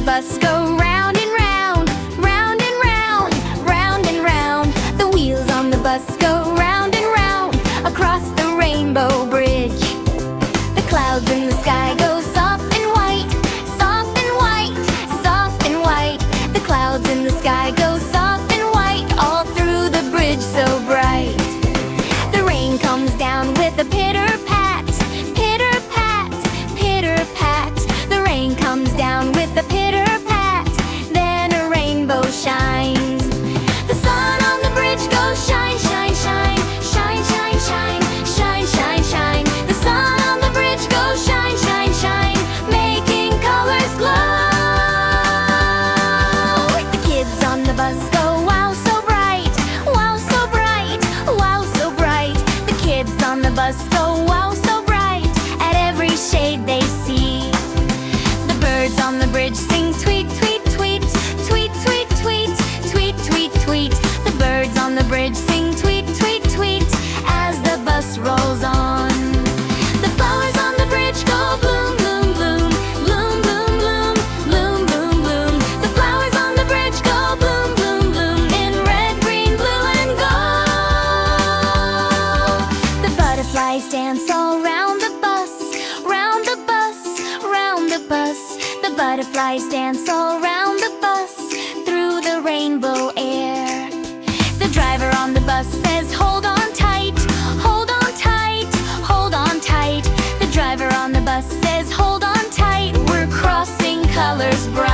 bus go round and round, round and round, round and round. The wheels on the bus go round and round across the rainbow bridge. The clouds in the sky go soft and white, soft and white, soft and white. The clouds in the sky go soft and white all through the bridge so bright. The rain comes down with a pitter-pat, pitter-pat, pitter-pat. The rain comes down with a pitter-pat, then a rainbow shines. The sun on the bridge goes shine, shine, shine, shine, shine, shine, shine, shine, shine. The sun on the bridge goes shine, shine, shine, making colors glow. The kids on the bus go wow so bright, wow so bright, wow so bright. The kids on the bus go wow so bright at every shade they see. The birds on the bridge sing tweet, tweet, tweet, tweet, tweet, tweet, tweet, tweet, tweet. The birds on the bridge sing tweet, tweet, tweet as the bus rolls on. The flowers on the bridge go bloom, bloom, bloom, bloom, bloom, bloom, bloom, bloom, bloom. The flowers on the bridge go bloom, bloom, bloom in red, green, blue, and gold. The butterflies dance all round the bus, round the bus, round the bus. The butterflies dance all round the bus through the rainbow air. The driver on the bus says, hold on tight, hold on tight, hold on tight. The driver on the bus says, hold on tight, we're crossing colors bright.